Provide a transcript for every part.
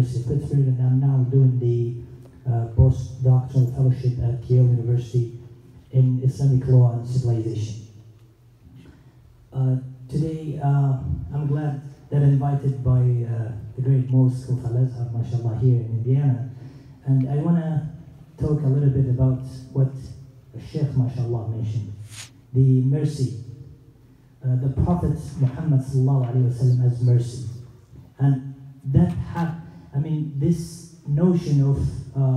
University of Pittsburgh, and I'm now doing the postdoctoral fellowship at Yale University in Islamic law and civilization. Today, I'm glad that I'm invited by the great mosque of Al-Azhar, mashallah, here in Indiana. And I want to talk a little bit about what Sheikh, mashallah, mentioned. The mercy. The Prophet Muhammad sallallahu alayhi wa sallam has mercy. And that this notion of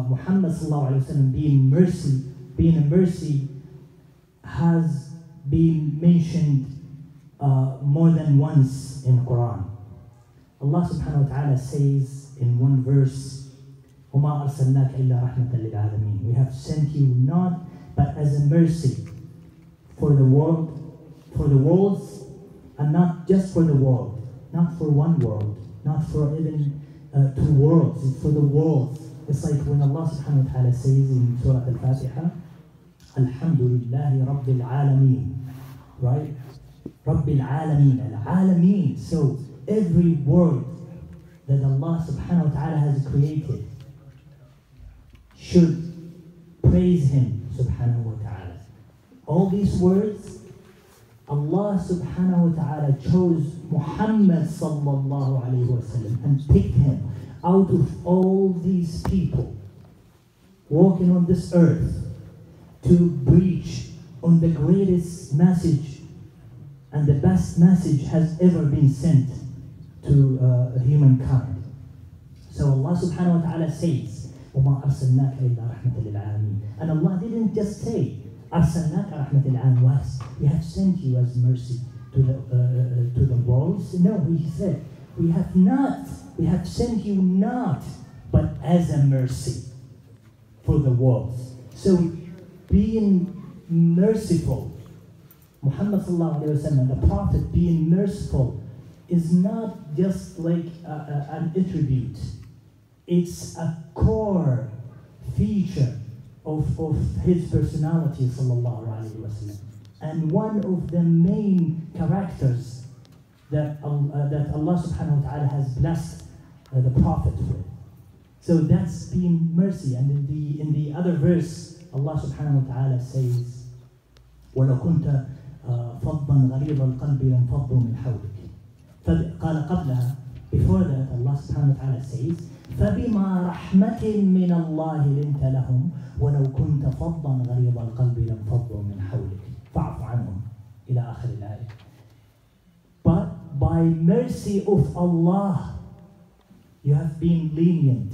Muhammad sallallahu alayhi wa sallam being a mercy has been mentioned more than once in the Quran. Allah subhanahu wa ta'ala says in one verse, وَمَا أَرْسَلْنَاكَ إِلَّا رَحْمَةً لِلْعَالَمِينَ. We have sent you not but as a mercy for the world, for the worlds, and not just for the world, not for one world, not for even two worlds, it's for the world. It's like when Allah subhanahu wa ta'ala says in Surah Al-Fatiha, Alhamdulillahi Rabbil Alameen, right? Rabbil Alameen, Al-Alameen. So every word that Allah subhanahu wa ta'ala has created should praise Him subhanahu wa ta'ala. All these words, Allah subhanahu wa ta'ala chose Muhammad sallallahu alayhi wa sallam and picked him out of all these people walking on this earth to preach on the greatest message and the best message has ever been sent to humankind. So Allah subhanahu wa ta'ala says, وَمَا أَرْسَلْنَاكَ إِلَّا رَحْمَةً لِلْعَالَمِينَ. And Allah didn't just say, أَرْسَلْنَاكَ رَحْمَةً لِلْعَالَمِينَ. We have sent you as mercy to the worlds. No, He said, we have sent you not, but as a mercy for the worlds. So being merciful, Muhammad sallallahu alayhi wa sallam, the Prophet being merciful, is not just like an attribute. It's a core feature of his personality sallallahu alayhi wa sallam. And one of the main characters that Allah subhanahu wa ta'ala has blessed the Prophet with. So that's being mercy. And in the other verse, Allah subhanahu wa ta'ala says, وَلَوْ كُنْتَ فَضًّا غَلِيظَ الْقَلْبِ لَانْفَضُّوا مِنْ حَوْلِكَ. قال قبلها, before that, Allah subhanahu wa ta'ala says, فَبِمَا رَحْمَةٍ مِّنَ اللَّهِ لِنْتَ لَهُمْ وَلَوْ كُنْتَ فَضًّا غَلِيظَ الْقَلْبِ لَانْفَضُّوا مِنْ حَوْلِكَ فَاعْفُ عَنْهُمْ إلى آخر الآية. But by mercy of Allah, you have been lenient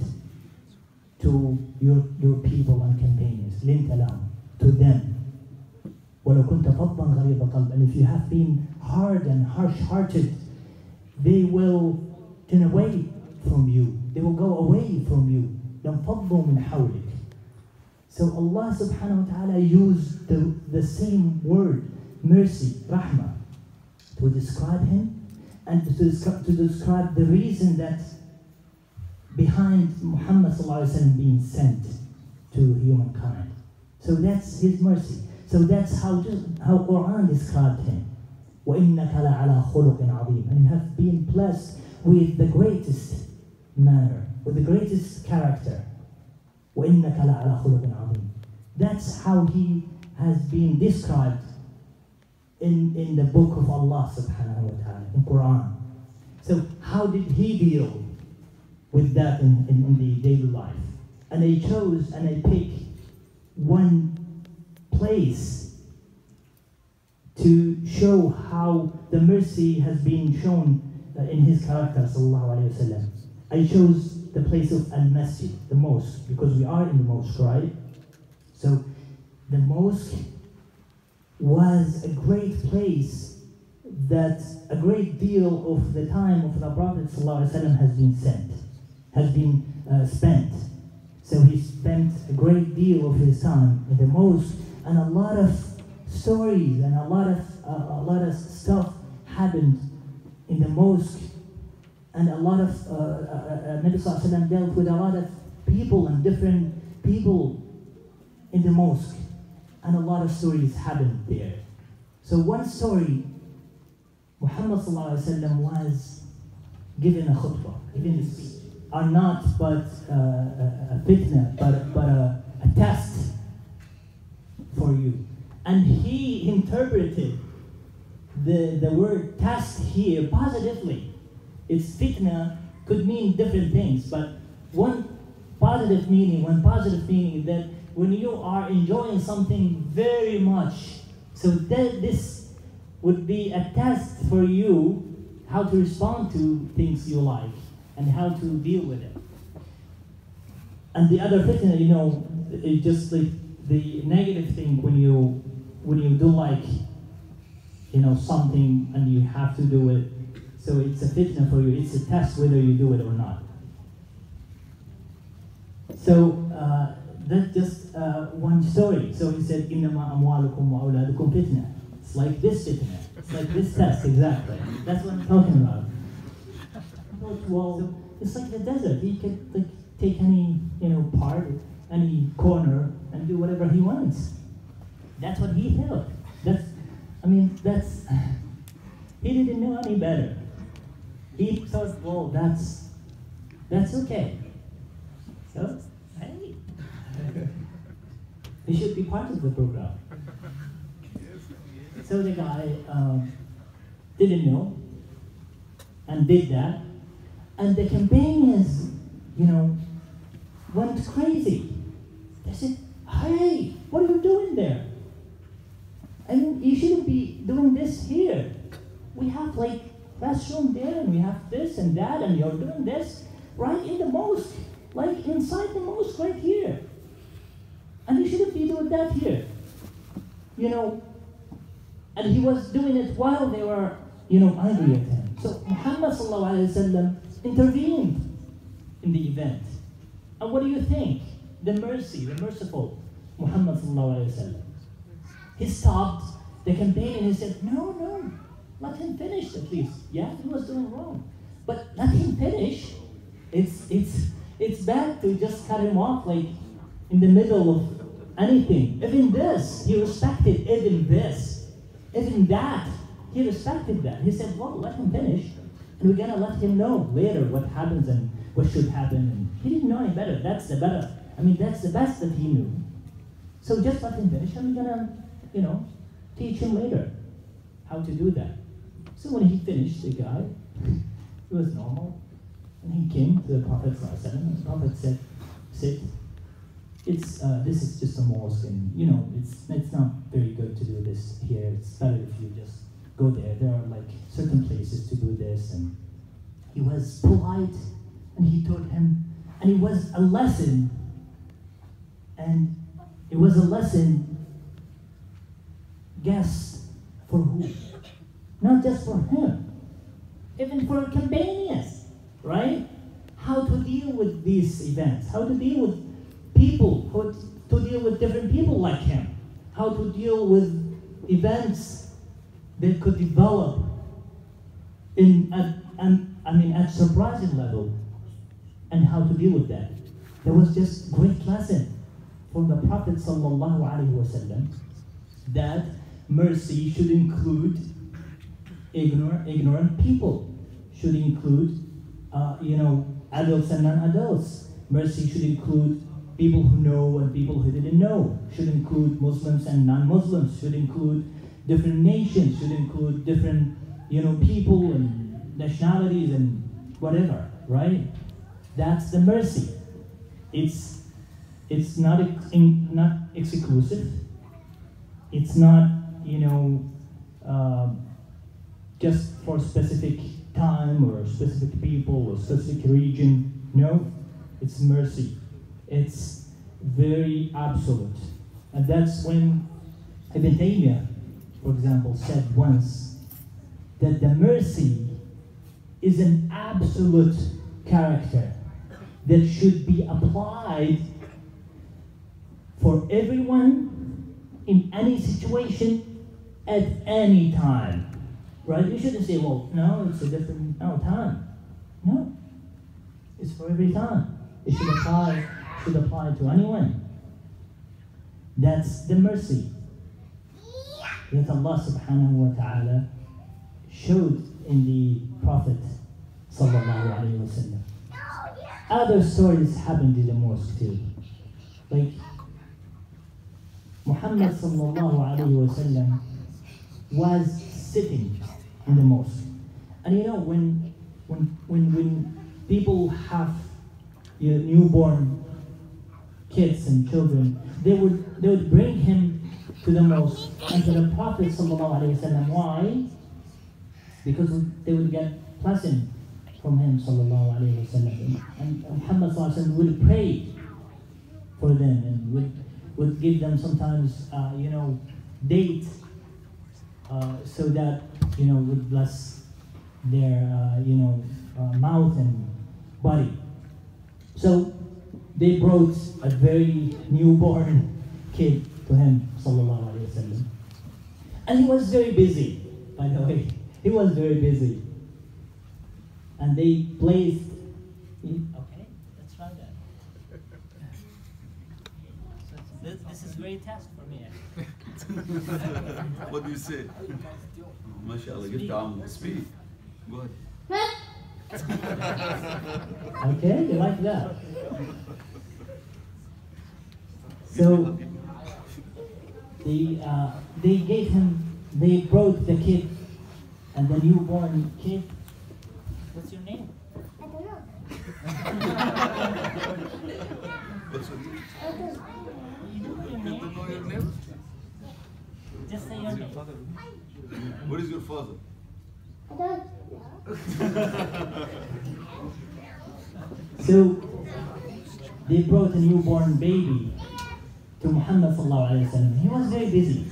to your people and companions. لِنْتَ لَهُمْ, to them. وَلَوْ كُنْتَ فَضًّا غَلِيظَ الْقَلْبِ. And if you have been hard and harsh-hearted, they will turn away from you. They will go away from you. يَنْفَضُّوا مِنْ حَوْلِكَ. So Allah subhanahu wa ta'ala used the same word, mercy, rahmah, to describe Him and to describe the reason that behind Muhammad sallallahu alayhi wa sallam being sent to humankind. So that's His mercy. So that's how Quran described Him. وَإِنَّكَ لَعَلَى خُلُقٍ عَظِيمٍ. And you have been blessed with the greatest manner, with the greatest character. وَإِنَّكَ لَعَلَى خُلُقٍ عَظِيمٍ. That's how He has been described in the book of Allah subhanahu wa ta'ala, in Quran. So how did He deal with that in the daily life? And I chose and I picked one place to show how the mercy has been shown in His character sallallahu alayhi wa sallam. I chose the place of Al-Masjid, the mosque, because we are in the mosque, right? So the mosque was a great place that a great deal of the time of the Prophet ﷺ has been spent. So he spent a great deal of his time in the mosque, and a lot of stories and a lot of stuff happened in the mosque, and a lot of Nabi ﷺ dealt with a lot of people and different people in the mosque, and a lot of stories happened there. So one story, Muhammad ﷺ was given a khutbah, given a speech. are not but a fitna, but a test for you. And he interpreted the word test here positively. It's fitna could mean different things, but one positive meaning is that when you are enjoying something very much, so that this would be a test for you how to respond to things you like and how to deal with it. And the other fitna, you know, it's just like the negative thing when you don't like, you know, something and you have to do it. So it's a fitna for you. It's a test whether you do it or not. So that's just one story. So he said, إِنَّمَا أَمْوَالُكُمْ وَأَوْلَادُكُمْ fitna. It's like this fitna. It's like this test, exactly. That's what I'm talking about. Well, it's like the desert. He could like take any, you know, part, any corner, and do whatever he wants. That's what he thought. He didn't know any better. He thought, well, that's okay. So, hey, he should be part of the program. So the guy didn't know and did that, and the campaigners, you know, went crazy. They said, "Hey, what are you doing there? I mean, you shouldn't be doing this here. We have like restroom there, and we have this and that, and you're doing this right in the mosque, like inside the mosque right here. And you shouldn't be doing that here, you know." And he was doing it while they were, you know, angry at him. So Muhammad sallallahu alaihi wasallam intervened in the event. And what do you think? The merciful Muhammad sallallahu alaihi wasallam. He stopped the campaign and he said, no, let him finish at least. Yeah, he was doing wrong, but let him finish. It's bad to just cut him off like in the middle of anything. Even this, he respected even this. Even that, he respected that. He said, well, let him finish, and we're gonna let him know later what happens and what should happen. And he didn't know any better. That's the best that he knew. So just let him finish, and we're gonna, you know, teach him later how to do that. So when he finished, the guy, it was normal, and he came to the Prophet ﷺ, and the Prophet said, sit. This is just a mosque, and you know, it's not very good to do this here. It's better if you just go there. There are like certain places to do this. And he was polite, and he taught him, and it was a lesson. And it was a lesson, guess for who? Not just for him, even for campaigners, right? How to deal with these events, how to deal with people, how to deal with different people like him, how to deal with events that could develop at surprising level, and how to deal with that. There was just great lesson from the Prophet sallallahu alaihi wasallam that mercy should include ignorant people, should include adults and non-adults. Mercy should include people who know and people who didn't know, should include Muslims and non-Muslims, should include different nations, should include different people and nationalities and whatever, right? That's the mercy. It's not exclusive. It's not just for specific time or specific people or specific region. No, it's mercy. It's very absolute. And that's when Ibn Taymiyyah, for example, said once that the mercy is an absolute character that should be applied for everyone in any situation at any time. Right? You shouldn't say, well, no, it's a different time. No. It's for every time. It should apply to anyone. That's the mercy that Allah subhanahu wa ta'ala showed in the Prophet sallallahu alayhi wa sallam. Other stories happened in the mosque too. Like Muhammad sallallahu alayhi wasallam was sitting in the mosque. And you know, when people have newborn kids and children, they would bring him to the mosque and to the Prophet sallallahu alayhi wasallam. Why? Because they would get blessing from him sallallahu alayhi wasallam. And Muhammad sallallahu alayhi wasallam would pray for them and would give them sometimes date so that would bless their mouth and body. So they brought a very newborn kid to him sallallahu alayhi wasallam, and he was very busy. By the way, he was very busy, and they placed. Okay, let's try that. So this is very test for me. What do you say? MashaAllah, get down, speak. Go ahead. Okay, you like that? So they brought the kid and the newborn kid. What's your name? I don't know. What's your name? You know your You name? don't know your name? Just say your Who's your name. father? What is your father? I don't know. So they brought a newborn baby to Muhammad sallallahu alaihi wasallam. He was very busy,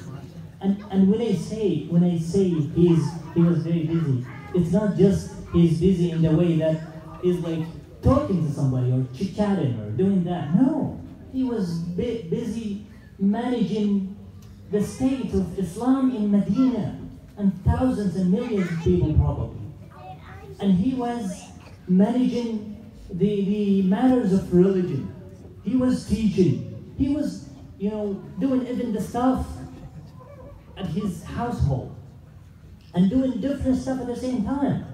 and when I say he was very busy, it's not just he's busy in the way that is like talking to somebody or chit-chatting or doing that. No, he was busy managing the state of Islam in Medina and thousands and millions of people probably, and he was managing the matters of religion. He was teaching. He was, doing even the stuff at his household and doing different stuff at the same time.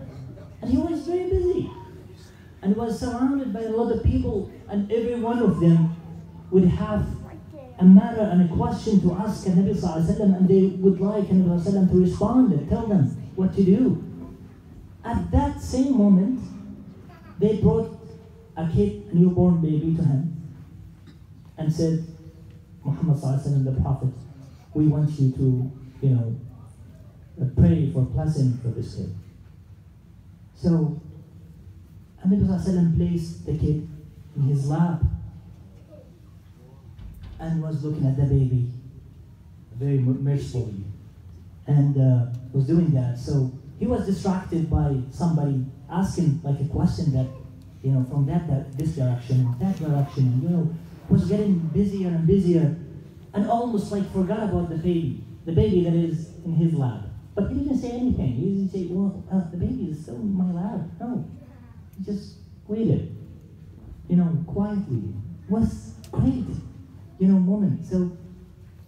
And he was very busy and was surrounded by a lot of people, and every one of them would have a matter and a question to ask the Nabi sallallahu alaihi wasallam, and they would like the Nabi sallallahu alaihi wasallam to respond and tell them what to do. At that same moment, they brought a kid, a newborn baby to him and said, Muhammad sallallahu alaihi wasallam, the Prophet, we want you to, pray for blessing for this kid. So, Nabi sallallahu alaihi wasallam placed the kid in his lap and was looking at the baby very mercifully and was doing that. So he was distracted by somebody asking like a question that, from this direction, that direction, and was getting busier and busier, and almost like forgot about the baby that is in his lap. But he didn't say anything. He didn't say, well, the baby is still in my lap. No, he just waited, quietly. It was great, moment. So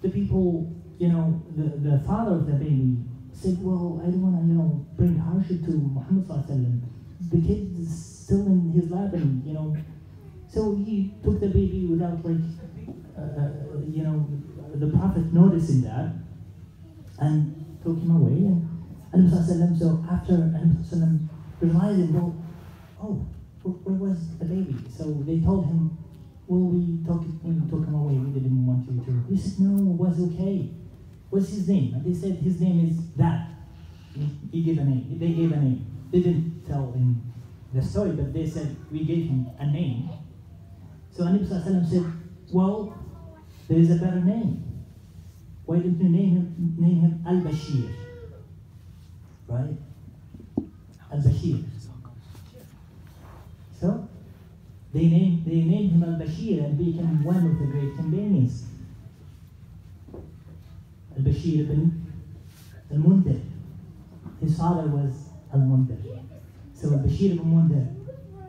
the people, the father of the baby said, well, I don't want to, bring hardship to Muhammad sallallahu alaihi wasallam. The kid is still in his lap, and so he took the baby without the Prophet noticing that, and took him away. And Nabi sallallahu alaihi wasallam, so after Nabi sallallahu alaihi wasallam realizing, well, where was the baby? So they told him, well, we took him away. We didn't want you to. He said, no, it was okay. What's his name? And they said his name is that. He gave a name. They gave a name. They didn't tell in the story, but they said we gave him a name. So Nabi sallallahu alaihi wasallam said, well, there is a better name. Why didn't you name him Al-Bashir? Right? Al-Bashir. So they named him Al-Bashir and became one of the great companions. Al-Bashir ibn Al-Mundar. His father was Al-Mundar. So Al-Bashir ibn Mundar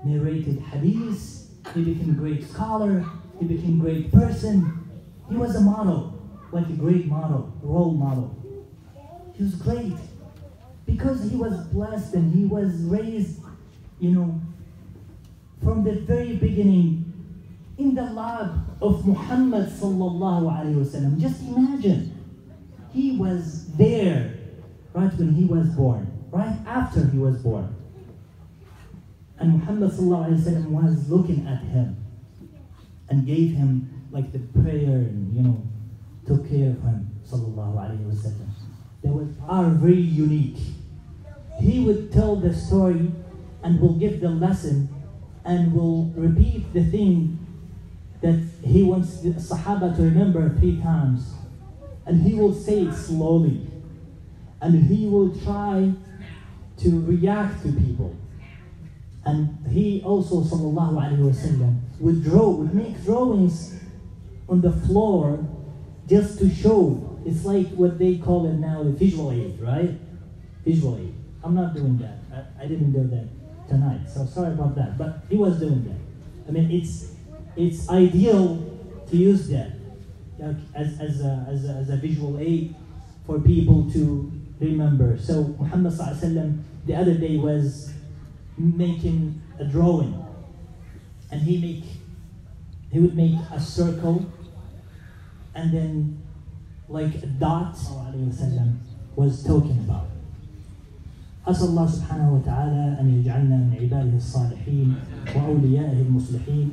narrated hadith. He became a great scholar. He became a great person. He was a model, like a great model, role model. He was great because he was blessed and he was raised, for from the very beginning in the lab of Muhammad sallallahu alayhi wasallam. Just imagine, he was there right when he was born, right after he was born. And Muhammad sallallahu alayhi wasallam was looking at him and gave him like the prayer and, you know, took care of him sallallahu alayhi wasallam. They are very unique. He would tell the story and will give the lesson and will repeat the thing that he wants the Sahaba to remember 3 times. And he will say it slowly. And he will try to react to people. And he also, sallallahu alayhi wasallam, would make drawings on the floor just to show. It's like what they call it now, the visual aid, right? Visual aid. I'm not doing that. I didn't do that tonight, so sorry about that. But he was doing that. I mean, it's ideal to use that as a visual aid for people to remember. So Muhammad sallallahu alaihi wasallam the other day was making a drawing, and he would make a circle, and then like a dot was talking about. أسأل الله سبحانه وتعالى أن يجعلنا من عباده الصالحين وأوليائه المصلحين.